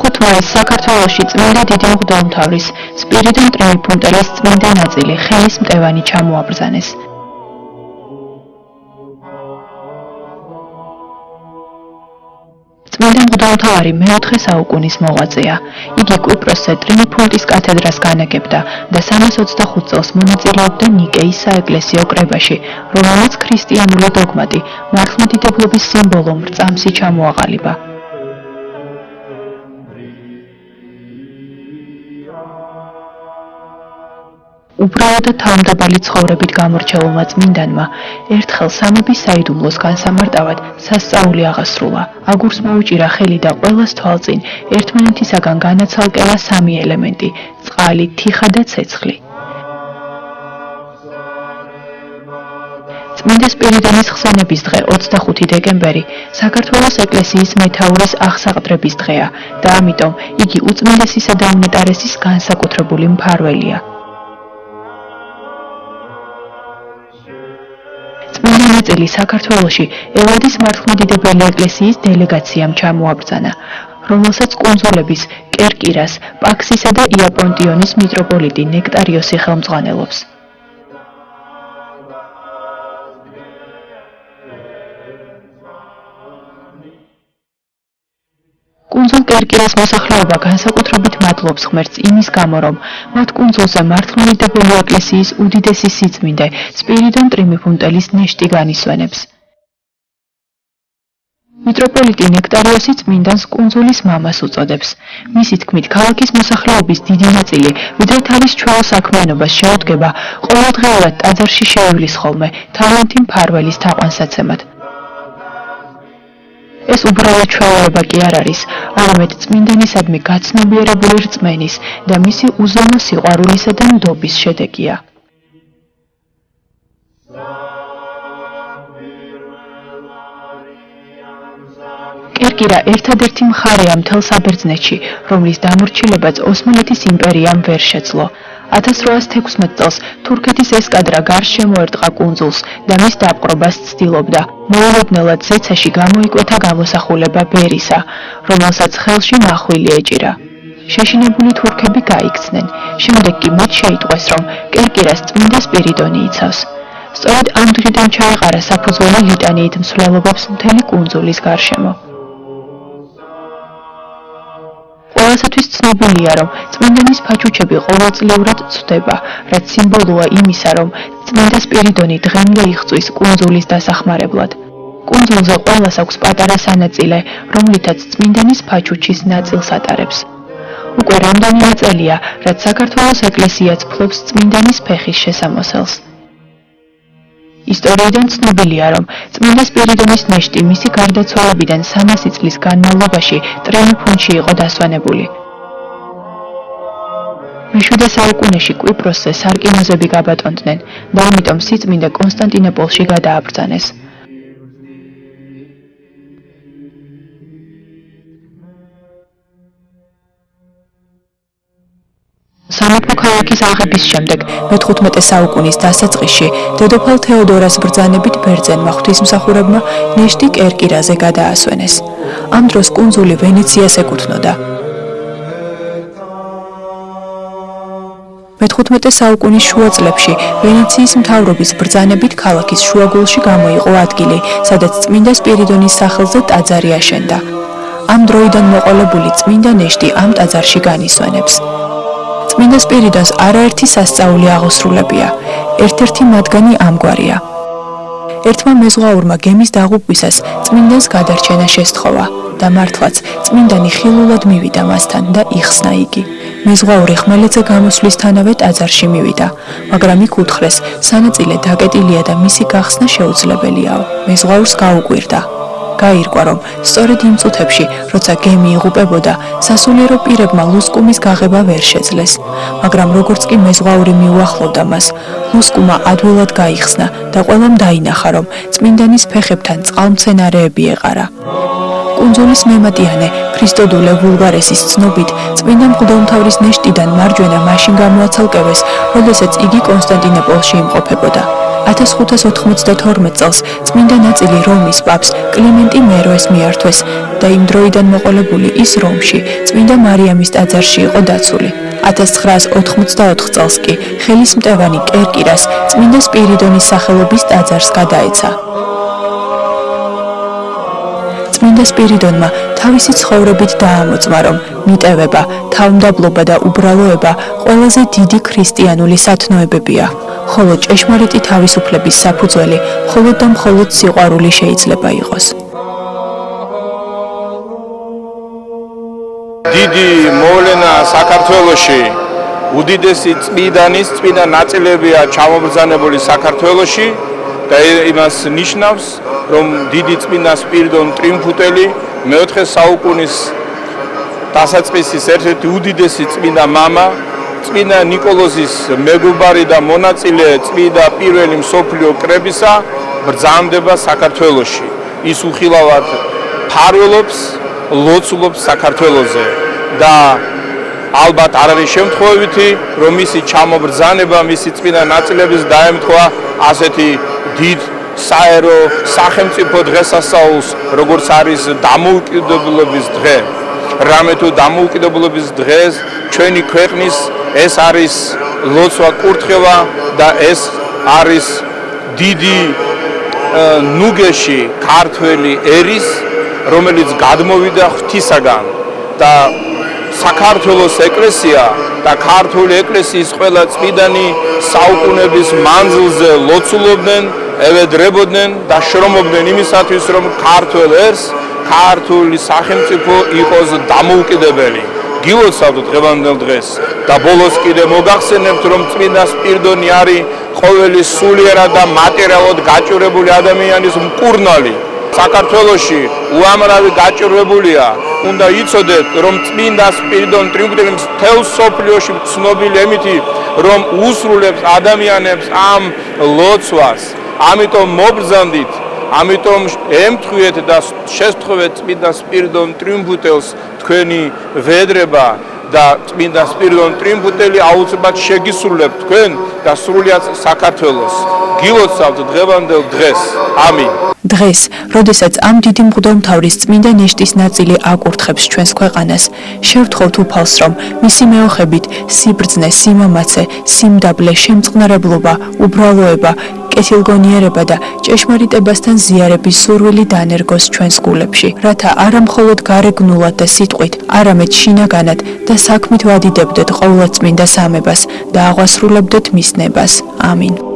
25 მაისს საქართველოში წმინდა დიდი მღვდელმთავრის სპირიდონ ტრიმიფუნტელის წმინდა ნაწილი ხელის მტევანი ჩამოაბრძანეს. წმინდა მღვდელმთავარი მეოთხე საუკუნის მოღვაწეა. იგი კვიპროსზე ტრიმიფუნტის კათედრას განაგებდა და 325 წელს მონაწილეობდა ნიკეის საეკლესიო კრებაში, რომელმაც ქრისტიანული დოგმატი, მართლმადიდებლობის სიმბოლო მრწამსი ჩამოაყალიბა. უბრალო და თავმდაბალი ცხოვრებით გამორჩეულმა წმინდანმა ერთხელ სამების საიდუმლოს განსამარტავად სასწაული აღასრულა. აგურს მოუჭირა ხელი და ყველას თვალწინ ერთმანეთისაგან განაცალკელა სამი ელემენტი: წყალი, თიხა და ცეცხლი. წმინდა სპირიდონის ხსენების დღე 25 დეკემბერი საქართველოს ეკლესიის მეთაურის აღსაყდრების დღეა და ამიტომ იგი უწმინდესისა და უნეტარესის განსაკუთრებული მფარველია. წმინდა ნაწილი საქართველოში ელადის მართლმადიდებელი ეკლესიის დელეგაციამ ჩამოაბრძანა, რომელსაც კუნძულების კერკირას, პაქსისა და იაპონტიონის მიტროპოლიტი ნექტარიოსი ხელმძღვანელობს. კუნძულ კერკირას მოსახლეობა განსაკუთრებით მადლობს ღმერთს იმის გამო, რომ მათ კუნძულზე მართლმადიდებელი ეკლესიის უდიდესი სიწმინდე სპირიდონ ტრიმიფუნტელის ნეშტი განისვენებს. მიტროპოლიტი ნექტარიოსი წმინდანს კუნძულის მამას უწოდებს. მისი თქმით, ქალაქის მოსახლეობის დიდი ნაწილი, ვიდრე თავის ჩვეულ საქმიანობას შეუდგება, ყოველდღიურად ტაძარში შეივლის ხოლმე თავიანთი მფარველის თაყვანსაცემად. ეს უბრალოდ ჩვეულება კი არ არის, არამედ წმინდანისადმი გაცნობიერებული რწმენის და მისი უზომო სიყვარულისა და ნდობის შედეგია. კერკირა ერთადერთი მხარეა მთელ საბერძნეთში, რომლის დამორჩილებაც ოსმალეთის იმპერიამ ვერ შეძლო. 1816 წელს თურქეთის ესკადრა გარს შემოერტყა კუნძულს და მის დაპყრობას ცდილობდა. მოულოდნელად ზეცაში გამოიკვეთა გამოსახულება ბერისა, რომელსაც ხელში მახვილი ეჭირა. შეშინებული თურქები გაიქცნენ. შემდეგ კი მათ შეიტყვეს, რომ კერკირას წმინდა სპირიდონი იცავს. სწორედ ამ დღიდან ჩაეყარა საფუძველი ლიტანიით მსვლელობებს მთელი კუნძულის გარშემო. ყველასათვის ცნობილია, რომ წმინდანის ფაჩუჩები ყოველწლიურად ცვდება, რაც სიმბოლოა იმისა, რომ წმინდა სპირიდონი დღემდე იღწვის კუნძულის დასახმარებლად. კუნძულზე ყველას აქვს პატარა სანაწილე, რომლითაც წმინდანის ფაჩუჩის ნაწილს ატარებს. უკვე რამდენიმე წელია, რაც საქართველოს ეკლესიაც ფლობს წმინდანის ფეხის შესამოსელს. ისტორიიდან ცნობილია, რომ წმინდა სპირიდონის ნეშტი მისი გარდაცვალებიდან 300 წლის განმავლობაში ტრიმიფუნტში იყო დასვენებული. მე-7 საუკუნეში კვიპროსზე სარკინოზები გაბატონდნენ და ამიტომ სიწმინდე კონსტანტინოპოლში გადააბრძანეს. სამეფო ქალაქის აღების შემდეგ მე-15 საუკუნის დასაწყისში დედოფალ თეოდორას ბრძანებით ბერძენმა ღვთისმსახურებმა ნეშტი კერკირაზე გადაასვენეს. ამ დროს კუნძული ვენეციას ეკუთვნოდა. მე-15 საუკუნის შუა წლებში ვენეციის მთავრობის ბრძანებით ქალაქის შუაგულში გამოიყო ადგილი, სადაც წმინდა სპირიდონის სახელზე ტაძარი აშენდა. ამ დროიდან მოყოლებული წმინდა ნეშტი ამ ტაძარში განისვენებს. წმინდა სპირიდონს არაერთი სასწაული აღოსრულებია. ერთ-ერთი მათგანი ამგვარია. ერთმა მეზღვაურმა გემის დაღუპვისას წმინდანს გადარჩენა შესთხოვა და მართლაც წმინდანი ხილულად მივიდა მასთან და იხსნა იგი. მეზღვაური ხმელეთზე გამოსვლისთანავე ტაძარში მივიდა, მაგრამ იქ უთხრეს, სანაწილე დაკეტილია და მისი გახსნა შეუძლებელიაო. მეზღვაურს გაუკვირდა. გაირკვა, რომ სწორედ იმ წუთებში, როცა გემი იღუპებოდა, სასულიერო პირებმა ლუსკუმის გაღება ვერ შეძლეს. მაგრამ როგორც კი მეზღვაური მიუახლოვდა მას, ლუსკუმა ადვილად გაიხსნა და ყველამ დაინახა, რომ წმინდანის ფეხებთან წყალმცენარეები ეყარა. კუნძულის მემატიანე ქრისტოდულე ვულგარესის ცნობით, წმინდა მღვდელმთავრის ნეშტიდან მარჯვენა მაშინ გამოაცალკევეს, როდესაც იგი კონსტანტინოპოლში იმყოფებოდა. 1592 წელს წმინდა ნაწილი რომის პაპს კლიმენტი მეროეს მიართვეს და იმ დროიდან მოყოლებული ის რომში წმინდა მარიამის ტაძარში იყო დაცული. 1984 წელს კი ხელისმტევანი კერკირას წმინდა სპირიდონის სახელობის ტაძარს გადაეცა. წმინდა სპირიდონმა თავისი ცხოვრებით დაამოწმა, რომ მიტევება, თავმდაბლობა და უბრალოება ყველაზე დიდი ქრისტიანული სათნოებებია, ხოლო ჭეშმარიტი თავისუფლების საფუძველი მხოლოდ და მხოლოდ სიყვარული შეიძლება იყოს. დიდი მოვლენა საქართველოში, უდიდესი წმინდანის წმინდა ნაწილებია ჩამობრძანებული საქართველოში და იმას ნიშნავს, რომ დიდი წმინდა სპირიდონ ტრიუმფუტელი მეოთხე საუკუნის დასაწყისის ერთ-ერთი უდიდესი წმინდა მამა, წმინდა ნიკოლოზის მეგობარი და მონაწილე წმინდა პირველი მსოფლიო კრებისა ბრძანდება საქართველოში. ის უხილავად ფარველობს, ლოცულობს საქართველოზე და ალბათ არ არის შემთხვევითი, რომ მისი ჩამობრძანება, მისი წმინდა ნაწილების დაემთხვა ასეთი დიდ საერო სახელმწიფო დღესასწაულს, როგორც არის დამოუკიდებლობის დღე. რამე თუ დამოუკიდებლობის დღეს ჩვენი ქვეყნის ეს არის ლოცვა კურთხევა და ეს არის დიდი ნუგეში ქართველი ერის, რომელიც გადმოვიდა ღვთისაგან და საქართველოს ეკლესია და ქართული ეკლესიის ყველა წმინდანი საუკუნეების მანძილზე ლოცულობდნენ, ევედრებოდნენ და შრომობდნენ იმისათვის, რომ ქართველ ერს, ქართული სახელმწიფო იყოს დამოუკიდებელი. გილოცავთ დღევანდელ დღეს და ბოლოს კიდე მოგახსენებთ, რომ წმინდა სპირიდონი არის ყოველი სულიერად და მატერიალურად გაჭირვებული ადამიანის მკურნალი. საქართველოში უამრავი გაჭირვებულია. უნდა იცოდეთ, რომ წმინდა სპირიდონ ტრიუმფუტელი მთელ მსოფლიოში ცნობილი ემითი, რომ უსრულებს ადამიანებს ამ ლოცვას. ამიტომ მობრძანდით, ამიტომ ემთხვიეთ და შესთხოვეთ წმინდა სპირიდონ ტრიუმფუტელს თქვენი ვედრება და წმინდა სპირიდონ ტრიუმფუტელი აუცილებლად შეგისრულებთ თქვენ და სრულიად საქართველოს. გილოცავთ დღევანდელ დღეს. ამინ. დღეს, როდესაც ამ დიდი მღვდელმთავრის წმინდა ნეშტის ნაწილი აკურთხებს ჩვენს ქვეყანას, შევთხოვთ უფალს, რომ მისი მეოხებით სიბრძნე, სიმამაცე, სიმდაბლე, შემწყნარებლობა, უბრალოება, კეთილგონიერება და ჭეშმარიტებასთან ზიარების სურვილი დანერგოს ჩვენს გულებში, რათა არა მხოლოდ გარეგნულად და სიტყვით, არამედ შინაგანად და საქმით ვადიდებდეთ ყოვლადწმინდა სამებას და აღვასრულებდეთ მის ნებას. ამინ.